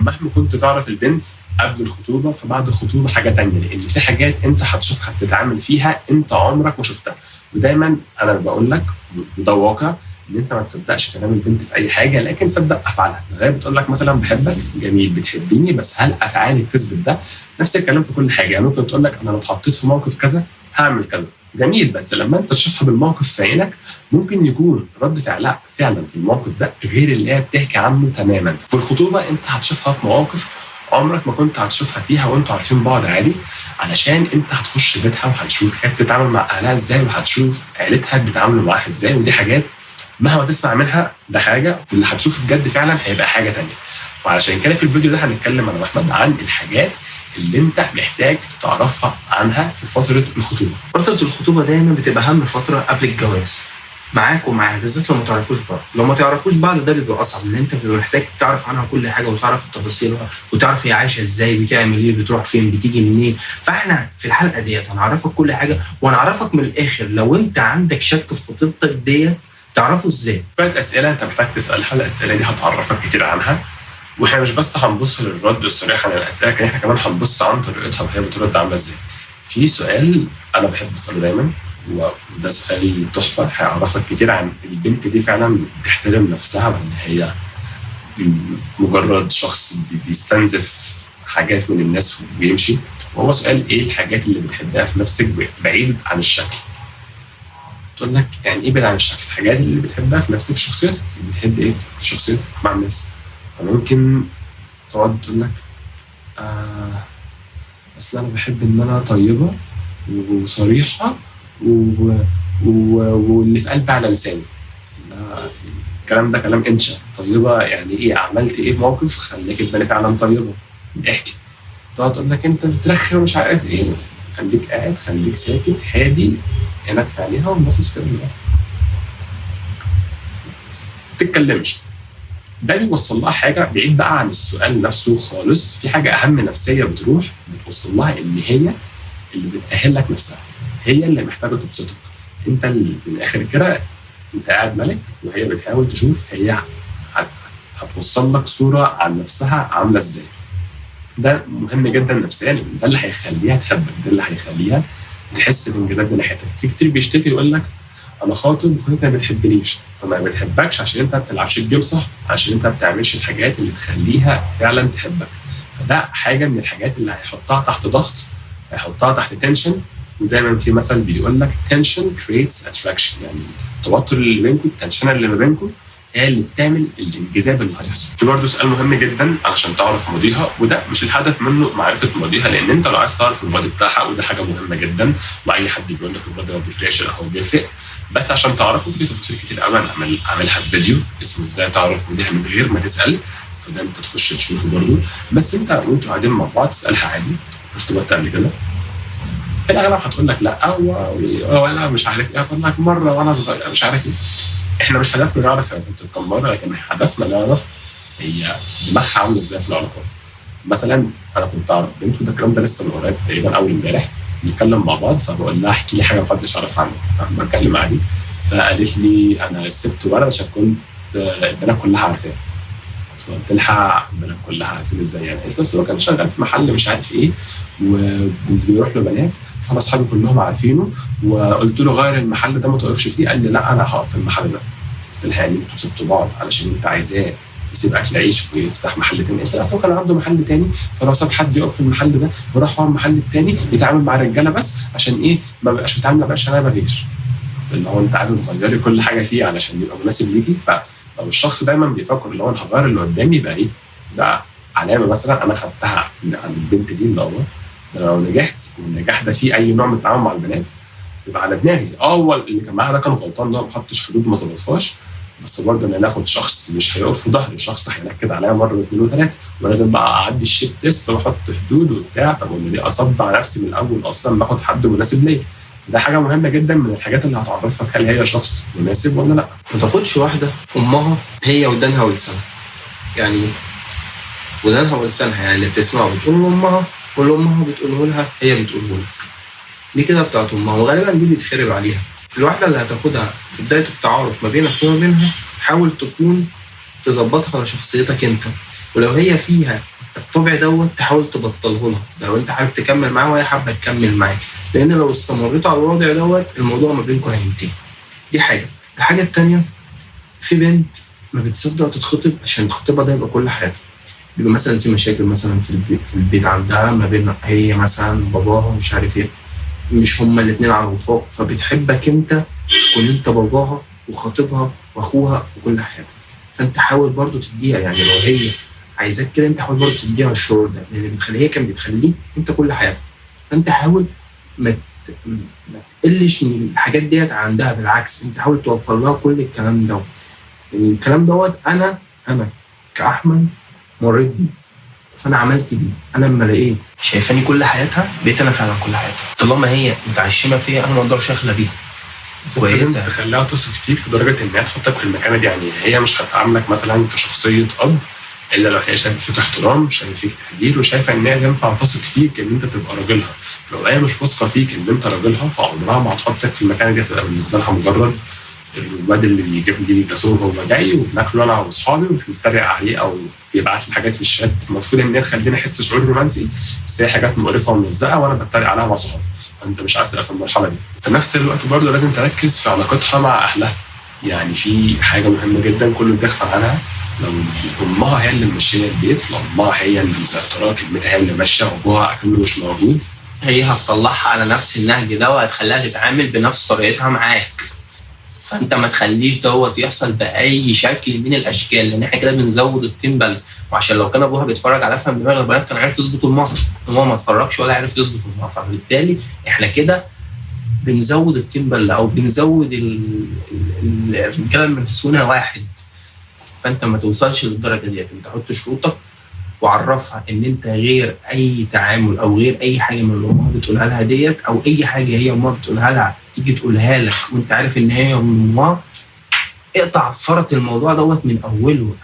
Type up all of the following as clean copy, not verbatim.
مهما كنت تعرف البنت قبل الخطوبه فبعد الخطوبه حاجه تانية، لان في حاجات انت هتشوفها بتتعامل فيها انت عمرك ما شفتها. ودايما انا بقول لك وده واقع ان انت ما تصدقش كلام البنت في اي حاجه، لكن صدق افعالها. هي بتقول لك مثلا بحبك، جميل، بتحبيني، بس هل افعالك تثبت ده؟ نفس الكلام في كل حاجه. يعني ممكن تقول لك انا لو اتحطيت في موقف كذا هعمل كذا، جميل، بس لما انت تشوفها بالموقف في عينك ممكن يكون رد فعلها فعلا في الموقف ده غير اللي هي بتحكي عنه تماما. في الخطوبه انت هتشوفها في مواقف عمرك ما كنت هتشوفها فيها وانتوا عارفين بعض عادي، علشان انت هتخش بيتها وهتشوف هي بتتعامل مع اهلها ازاي، وهتشوف عيلتها بيتعاملوا معاها ازاي. ودي حاجات مهما تسمع منها ده حاجه، واللي هتشوفه بجد فعلا هيبقى حاجه تانية. وعلشان كده في الفيديو ده هنتكلم انا واحمد عن الحاجات اللي انت محتاج تعرفها عنها في فتره الخطوبه. فتره الخطوبه دايما بتبقى اهم فتره قبل الجواز معاك ومعاها، بالذات لو ما تعرفوش بعض. لو ما تعرفوش بعض ده بيبقى اصعب، لان انت بتبقى محتاج تعرف عنها كل حاجه وتعرف تفاصيلها وتعرف هي عايشه ازاي، بتعمل ايه، بتروح فين، بتيجي منين. فاحنا في الحلقه ديت هنعرفك كل حاجه وهنعرفك من الاخر لو انت عندك شك في خطيبتك ديت تعرفه ازاي. شويه اسئله انت محتاج تسالها، الاسئله دي هتعرفك كتير عنها. واحنا مش بس هنبص للرد الصريح عن الاسئله، لكن احنا كمان هنبص عن طريقتها وهي بترد عامله ازاي. في سؤال انا بحب اساله دايما، وده سؤال تحفه هيعرفك كتير عن البنت دي فعلا بتحترم نفسها ولا هي مجرد شخص بيستنزف حاجات من الناس ويمشي. وهو سؤال ايه الحاجات اللي بتحبها في نفسك بعيد عن الشكل. تقول لك يعني ايه بعيد عن الشكل؟ الحاجات اللي بتحبها في نفسك، شخصيتك، بتحب ايه في شخصيتك مع الناس. فممكن تقعد تقول لك اصل انا بحب ان انا طيبه وصريحه واللي في قلبي على لساني. الكلام ده كلام انشا. طيبه يعني ايه؟ عملت ايه في موقف خليك تبان فعلا طيبه؟ احكي. تقعد تقول لك انت بترخي ومش عارف ايه، خليك قاعد، خليك ساكت هادي، عينك في عينيها وباصص في عينيها، ما تتكلمش. ده بيوصل لها حاجه بعيد بقى عن السؤال نفسه خالص. في حاجه اهم نفسيه بتروح بتوصل لها، ان هي اللي بتأهل لك نفسها، هي اللي محتاجه تبسطك. انت اللي من الاخر كده انت قاعد ملك، وهي بتحاول تشوف هي هتوصل لك صوره عن نفسها عامله ازاي. ده مهم جدا نفسيا، ده اللي هيخليها تحبك، ده اللي هيخليها تحس بانجازات من ناحيتك. في كتير بيشتكي يقول لك انا خاطب وخطيبتي ما بتحبنيش. فما بتحبكش عشان انت ما بتلعبش الجيم صح، عشان انت ما بتعملش الحاجات اللي تخليها فعلا تحبك. فده حاجه من الحاجات اللي هيحطها تحت ضغط، هيحطها تحت تنشن. ودايما في مثل بيقول لك tension creates attraction، يعني التوتر اللي بينكم، التنشن اللي ما بينكم هي اللي بتعمل الانجذاب اللي هيحصل. في برضه سؤال مهم جدا علشان تعرف ماضيها، وده مش الهدف منه معرفه ماضيها، لان انت لو عايز تعرف الماضي بتاعها وده حاجه مهمه جدا، واي حد بيقول لك الماضي ما بيفرقش، لا هو بيفرق، بس عشان تعرفوا في تفاصيل كتير قوي انا اعملها في فيديو اسمه ازاي تعرف ماضيها من غير ما تسال، فده انت تخش تشوفه برضه. بس انت وانتوا قاعدين مع بعض تسالها عادي، ارتبطت قبل كده؟ في الاغلب هتقول لك لا، ولا مش عارف ايه، هتقول لك مره وانا صغير مش عارف ايه. احنا مش هدفنا نعرف هي كنت كم مره، لكن هدفنا نعرف هي دماغها عامله ازاي في العلاقات. مثلا انا كنت اعرف بنت، وده الكلام ده لسه من قريب تقريبا اول امبارح، بنتكلم مع بعض، فبقول لها احكي لي حاجه ما حدش يعرفها عنك، بتكلم عادي. فقالت لي انا سبت ولد عشان كنت البنات كلها عارفاه. فقلت لها البنات كلها عارفين ازاي يعني؟ قالت لي بس هو كان شغال في محل مش عارف ايه وبيروح له بنات، فانا اصحابي كلهم عارفينه، وقلت له غير المحل ده ما تقفش فيه. قال لي لا انا هقف في المحل ده. قلت لها يعني انتوا سبتوا بعض علشان انت عايزاه يسيب اكل عيش ويفتح محل تاني؟ قالت لي اصل كان عنده محل تاني، فلو ساب حد يقف في المحل ده وراح هو المحل التاني يتعامل مع رجاله بس عشان ايه؟ ما بقاش بيتعامل مع بقاش انا بغير. اللي هو انت عايزه تغيري كل حاجه فيه علشان يبقى مناسب ليكي. فلو الشخص دايما بيفكر اللي هو انا هغير اللي قدامي، يبقى ايه؟ ده علامه مثلا انا خدتها عن البنت دي، اللي هو لو نجحت والنجاح ده فيه اي نوع من التعامل مع البنات يبقى على دماغي. هو اللي كان معاها ده كان غلطان، ان هو ما حطش حدود وما ظبطهاش، بس برضه انا ناخد شخص مش هيقف في ظهري، شخص هينكد عليا مره واثنين وثلاثه، ولازم بقى اعدي الشيت تيست واحط حدود وبتاع. طب وانا ليه اصدع نفسي من الاول اصلا باخد حد مناسب ليا؟ فده حاجه مهمه جدا من الحاجات اللي هتعرفك هل هي شخص مناسب ولا لا. ما تاخدش واحده امها هي ودانها ولسانها، يعني ودانها ولسانها، يعني اللي بتسمعه بتقول لامها واللي امها بتقوله لها هي بتقوله لك. دي كده بتاعت امها، وغالبا دي بيتخرب عليها. الواحده اللي هتاخدها في بدايه التعارف ما بينك وما بينها حاول تكون تظبطها على شخصيتك انت، ولو هي فيها الطبع دوت تحاول تبطله لها، لو انت حابب تكمل معاه وهي حابه تكمل معاك، لان لو استمريتوا على الوضع دوت الموضوع ما بينكم هينتهي. دي حاجه. الحاجه التانيه، في بنت ما بتصدق تتخطب عشان تخطبها ده يبقى كل حياتها. بيبقى مثلا في مشاكل مثلا في البيت عندها ما بين هي مثلا باباها مش عارف ايه، مش هما الاثنين على وفاق، فبتحبك انت تكون انت باباها وخطيبها واخوها وكل حاجه. فانت حاول برضو تديها، يعني لو هي عايزاك كده انت حاول برضو تديها الشعور ده، لان هي كان بتخليك انت كل حياتها. فانت حاول ما تقلش من الحاجات ديت عندها، بالعكس انت حاول توفر لها كل الكلام دوت. يعني الكلام دوت انا كاحمد مريت بيه، فانا عملت بيه. انا لما لقيت شايفاني كل حياتها بقيت انا فعلا كل حياتها، طالما هي متعشمه فيا انا ما اقدرش اخلى بيها. لازم تخليها تثق فيك لدرجه ان هي تحطك في المكانه دي. يعني هي مش هتعاملك مثلا كشخصيه اب الا لو هي شايفه فيك احترام، شايفه فيك تقدير، وشايفه ان هي ينفع تثق فيك ان انت تبقى راجلها. لو هي مش واثقه فيك ان انت راجلها فعمرها ما هتحطك في المكانه دي، هتبقى بالنسبه لها مجرد الواد اللي بيجيب لي جاسوم وهو جاي وبناكله انا واصحابي وبنتريق عليه، او بيبعت لي حاجات في الشات المفروض ان هي تخليني احس شعور رومانسي، بس هي حاجات مقرفه وملزقه وانا بتريق عليها مع صحابي. فانت مش عايز تبقى في المرحله دي. في نفس الوقت برضه لازم تركز في علاقتها مع اهلها. يعني في حاجه مهمه جدا كله بيغفل عنها، لو امها هي اللي ماشيه البيت، لو امها هي اللي مسيطره، كلمتها هي اللي ماشيه وابوها اكنه مش موجود، هي هتطلعها على نفس النهج ده وهتخليها تتعامل بنفس طريقتها معاك. فانت ما تخليش دوت يحصل باي شكل من الاشكال، لان احنا كده بنزود الطين بلد. وعشان لو كان ابوها بيتفرج على افهم دماغ البنات كان عارف يظبط المهر، هو ما اتفرجش ولا عارف يظبط المهر، فبالتالي احنا كده بنزود الطين بلد او بنزود الرجاله المنسونه واحد. فانت ما توصلش للدرجه ديت، انت حط شروطك وعرفها ان انت غير اي تعامل او غير اي حاجه من اللي امها بتقولها لها ديت، او اي حاجه هي امها بتقولها لها تيجي تقولها لك وانت عارف ان هي من امها، اقطع فرط الموضوع دوت من اوله.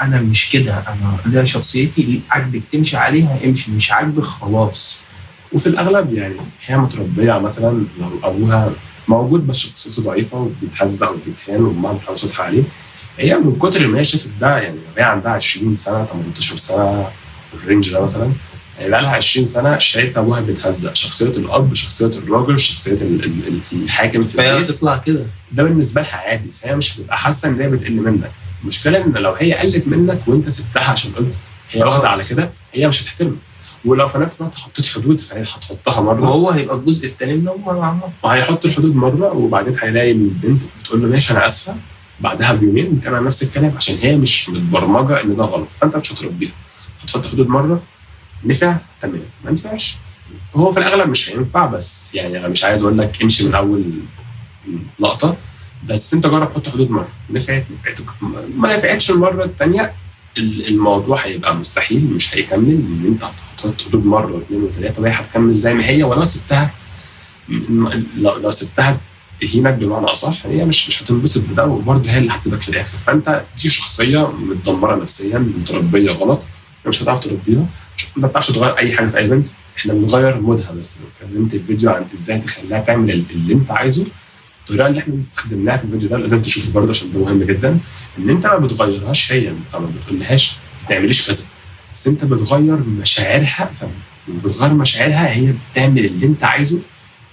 انا مش كده، انا ده شخصيتي، عاجبك تمشي عليها امشي، مش عاجبك خلاص. وفي الاغلب يعني هي متربيه مثلا لو ابوها موجود بس شخصيته ضعيفه وبيتهزق وبيتهان وامها بتعمل صوتها عليه، هي من كتر ما هي شافت ده، يعني هي عندها 20 سنه 18 سنه في الرينج ده مثلا، هي بقى لها 20 سنه شايفه ابوها بيتهزق، شخصيه الاب، شخصيه الراجل، شخصيه الحاكم في فهي البيت، تطلع كده ده بالنسبه لها عادي، فهي مش هتبقى حاسه ان هي بتقل منك. المشكله ان لو هي قلت منك وانت سبتها عشان قلت هي واخده على كده، هي مش هتحترمك. ولو في نفس الوقت حطيت حدود فهي هتحطها مره، وهو هيبقى الجزء الثاني من هو وهيحط الحدود مره، وبعدين هيلاقي ان البنت بتقول له ماشي انا اسفه، بعدها بيومين بتعمل نفس الكلام عشان هي مش متبرمجه ان ده غلط، فانت مش هتربيها. هتحط حدود مره، نفع تمام، ما نفعش هو في الاغلب مش هينفع، بس يعني انا مش عايز اقول لك امشي من اول لقطه، بس انت جرب حط حدود مره، نفعت ما نفعتش المره الثانيه الموضوع هيبقى مستحيل، مش هيكمل، ان انت هتحط حدود مره واثنين وثلاثه وهي هتكمل زي ما هي، ولو سبتها لو سبتها تهينك بمعنى اصح، هي مش هتنبسط بده، وبرضه هي اللي هتسيبك في الاخر. فانت دي شخصيه متدمره نفسيا، متربيه غلط، مش هتعرف تربيها، ما بتعرفش تغير اي حاجه في اي بنت، احنا بنغير مودها بس. لو اتكلمت في فيديو عن ازاي تخليها تعمل اللي انت عايزه، الطريقه اللي احنا استخدمناها في الفيديو ده لازم تشوفه برضه عشان ده مهم جدا، ان انت ما بتغيرهاش هي، او ما بتقولهاش ما تعمليش كذا، بس انت بتغير مشاعرها، فبتغير مشاعرها هي بتعمل اللي انت عايزه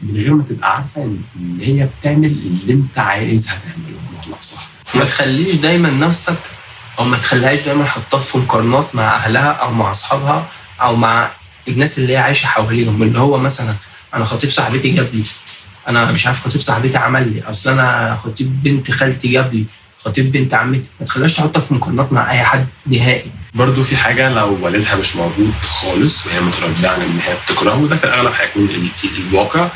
من غير ما تبقى عارفه ان هي بتعمل اللي انت عايزها تعمله بمعنى صح. ما تخليش دايما نفسك، او ما تخليهاش دايما حطها في مقارنات مع اهلها او مع اصحابها او مع الناس اللي هي عايشه حواليهم، اللي هو مثلا انا خطيب صاحبتي جاب لي، انا مش عارف خطيب صاحبتي عمل لي، اصل انا خطيب بنت خالتي جاب لي، خطيب بنت عمتي. ما تخليهاش تحطها في مقارنات مع اي حد نهائي. برضو في حاجه، لو والدها مش موجود خالص وهي متربيه على ان هي بتكرهه، وده في الاغلب هيكون الواقع،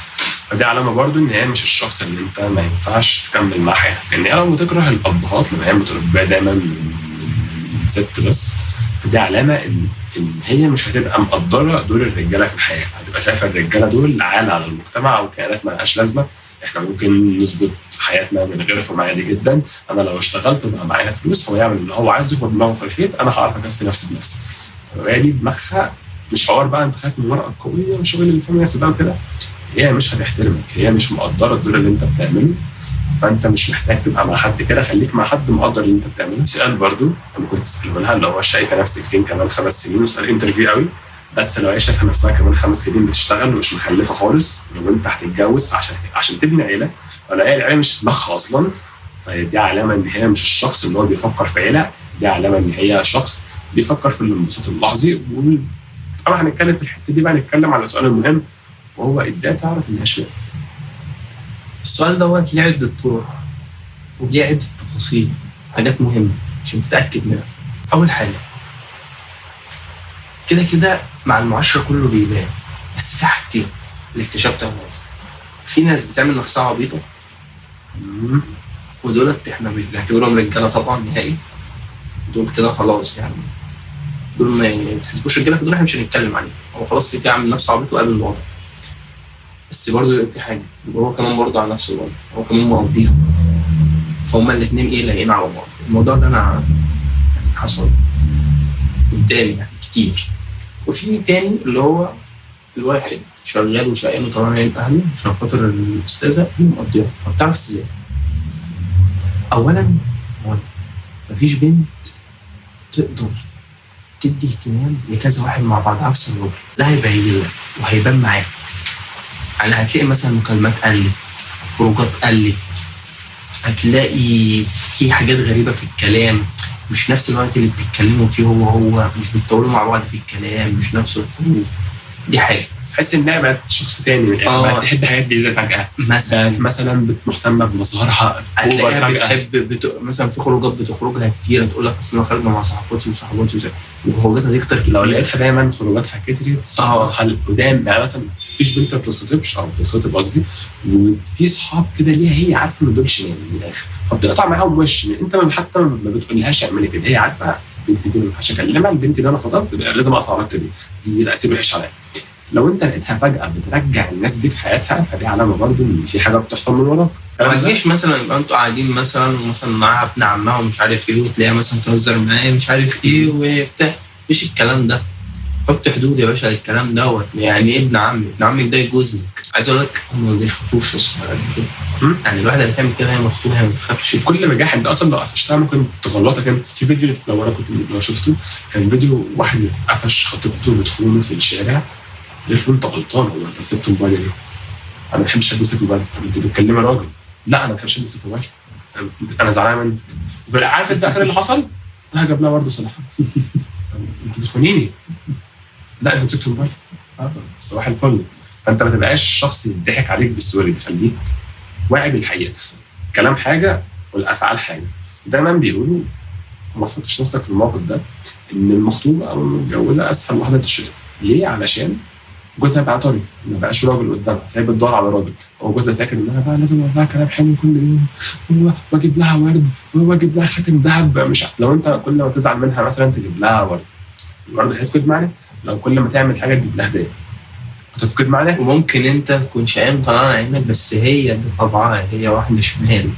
فدي علامه برضو ان هي مش الشخص اللي انت ما ينفعش تكمل مع حياتك. لان هي لو بتكره الابهات، لما هي متربيه دايما من ست بس، فدي علامه ان هي مش هتبقى مقدره دور الرجاله في الحياه، هتبقى شايفه الرجاله دول عالة على المجتمع او كائنات ما لهاش لازمه، احنا ممكن نظبط حياتنا من غيرهم عادي جدا، انا لو اشتغلت وبقى معايا فلوس هو يعمل اللي هو عايزه ودماغه في الحيط، انا هعرف اكفي نفسي بنفسي. فهي دي دماغها، مش حوار بقى انت خايف من المرأة القوية والشغل اللي فيه ناس بقى وكده، هي مش هتحترمك، هي مش مقدره الدور اللي انت بتعمله، فانت مش محتاج تبقى مع حد كده، خليك مع حد مقدر اللي انت بتعمله. سؤال برضو انت ممكن تساله لها، لو هو شايفه نفسك فين كمان 5 سنين، وسؤال انترفيو قوي، بس لو هي شايفه نفسها كمان 5 سنين بتشتغل ومش مخلفه خالص، لو انت هتتجوز عشان تبني عيله، ولا هي العيله مش في دماغها اصلا، فدي علامه ان هي مش الشخص اللي هو بيفكر في عيله، دي علامه ان هي شخص بيفكر في الانبساط اللحظي. طبعا هنتكلم في الحته دي بقى، نتكلم على السؤال المهم، وهو ازاي تعرف ان هي شباب. السؤال دوت ليه عدة طرق وليه عدة تفاصيل، حاجات مهمة عشان تتأكد منها. أول حاجة، كده مع المعاشرة كله بيبان، بس في حاجتين اللي اكتشفتها دلوقتي. في ناس بتعمل نفسها عبيطة، ودولت احنا مش بنعتبرهم رجالة طبعا نهائي، دول كده خلاص يعني، دول ما تحسبوش رجالة، فدول احنا مش هنتكلم عليهم، هو خلاص كده عامل نفسه عبيط وقابل الوضع. بس برضه في حاجة، هو كمان برضه على نفسه الوضع، هو كمان مقضيها، فهما الاتنين ايه لاقيين على بعض. الموضوع ده انا يعني حصل قدامي يعني كتير. وفي تاني اللي هو الواحد شغال وشقيان وطبعا عين اهله عشان خاطر الاستاذه اللي مقضيها. فبتعرف ازاي؟ اولا مفيش بنت تقدر تدي اهتمام لكذا واحد مع بعض عكس الراجل، لا هيبين لك وهيبان معاك. يعني هتلاقي مثلا مكالمات قلت، خروجات قلت، هتلاقي في حاجات غريبة في الكلام، مش نفس الوقت اللي بتتكلموا فيه هو مش بتطولوا مع بعض في الكلام، مش نفس الخروج. دي حاجة تحس انها بقت شخص تاني، بقت تحب حاجات جديدة فجأة، مثلا مهتمة بمظهرها فجأة، مثلا في خروجات بتخرجها كتير، تقول لك اصل انا خارجة مع صاحباتي وخروجاتها دي كتير. لو لقيتها دايما خروجاتها كتير صاحباتها القدام، يعني مثلا مفيش بنت ما بتتخطبش او بتتخطب قصدي، وفي صحاب كده ليها هي عارفه ان دول شمال من الاخر، فبتقطع معاهم وش، انت حتى ما بتقولهاش اعملي كده، هي عارفه البنت دي ما ينفعش اكلمها، البنت دي انا خطبت لازم اقطع علاقتي دي تاثير وحش عليا. لو انت لقيتها فجاه بترجع الناس دي في حياتها، فدي علامه برضه ان في حاجه بتحصل من وراك. ما تجيش مثلا يبقى انتوا قاعدين مثلا معاها ابن عمها ومش عارف ايه، وتلاقيها مثلا تهزر معاه مش عارف ايه وبتاع، مفيش الكلام ده. حط حدود يا باشا للكلام دوت. يعني ايه ابن عمك ده يجوزك؟ عايز اقول لك هم ما بيخافوش اصلا يعني الواحده اللي تعمل كده هي مخطوبه، هي ما بتخافش. بكل نجاح انت اصلا لو قفشتها ممكن تغلطك. انت في فيديو لو شفته، كان فيديو واحد قفش خطيبته بتخونه في الشارع، قالت له انت غلطان، هو انت سبت موبايلي ليه؟ انا ما بحبش امسك موبايل. طب انت بتكلمي راجل؟ لا انا ما بحبش امسك موبايل، انا زعلان منك. عارف في الاخر اللي حصل؟ جاب لها برضه صلاح. انت بتخونيني؟ لا انت مسكت موبايل. صباح الفل. فانت ما تبقاش شخص يضحك عليك بالسوري، بيخليك واعي بالحقيقه. كلام حاجه والافعال حاجه. دايما بيقولوا ما تحطش نفسك في الموقف ده، ان المخطوبه او المتجوزه اسهل واحده تشرب. ليه؟ علشان جوزها بقى طري، ما بقاش راجل قدامها، فهي بتدور على راجل. هو جوزها فاكر ان انا بقى لازم اقول لها كلام حلو كل يوم، واجيب لها ورد، واجيب لها خاتم ذهب. مش لو انت كل ما تزعل منها مثلا تجيب لها ورد، الورد هيفقد معنى. لو كل ما تعمل حاجه تجيب لها هديه هتفقد معنى. وممكن انت تكون شقيان طلعان عينك، بس هي دي طبعها، هي واحده شمال،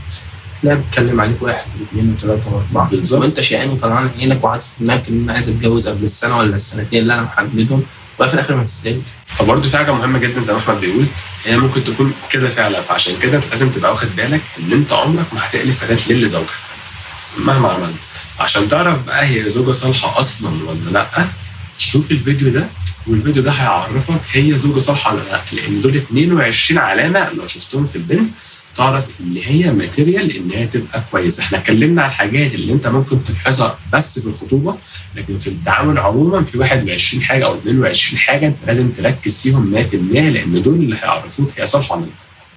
تلاقيها بتتكلم عليك 1 و2 و3 و4، وانت شقيان وطلعان عينك وعارف في دماغك ان انا عايز اتجوز قبل السنه ولا السنتين اللي انا محددهم، وفي الاخر ما تستاهلش. فبرضه في حاجه مهمه جدا زي ما احمد بيقول، هي ممكن تكون كده فعلا. فعشان كده لازم تبقى واخد بالك ان انت عمرك ما هتقلب فتاه ليل لزوجها مهما عملت. عشان تعرف بقى هي زوجه صالحه اصلا ولا لا، شوف الفيديو ده، والفيديو ده هيعرفك هي زوجه صالحه ولا لا. لان دول 22 علامه لو شفتهم في البنت تعرف ان هي ماتيريال ان هي تبقى كويسه. احنا اتكلمنا على الحاجات اللي انت ممكن تلاحظها بس في الخطوبه، لكن في التعامل عموما في 21 حاجه او 22 حاجه انت لازم تركز فيهم 100%، لان دول اللي هيعرفوك هي صالحه ولا لا.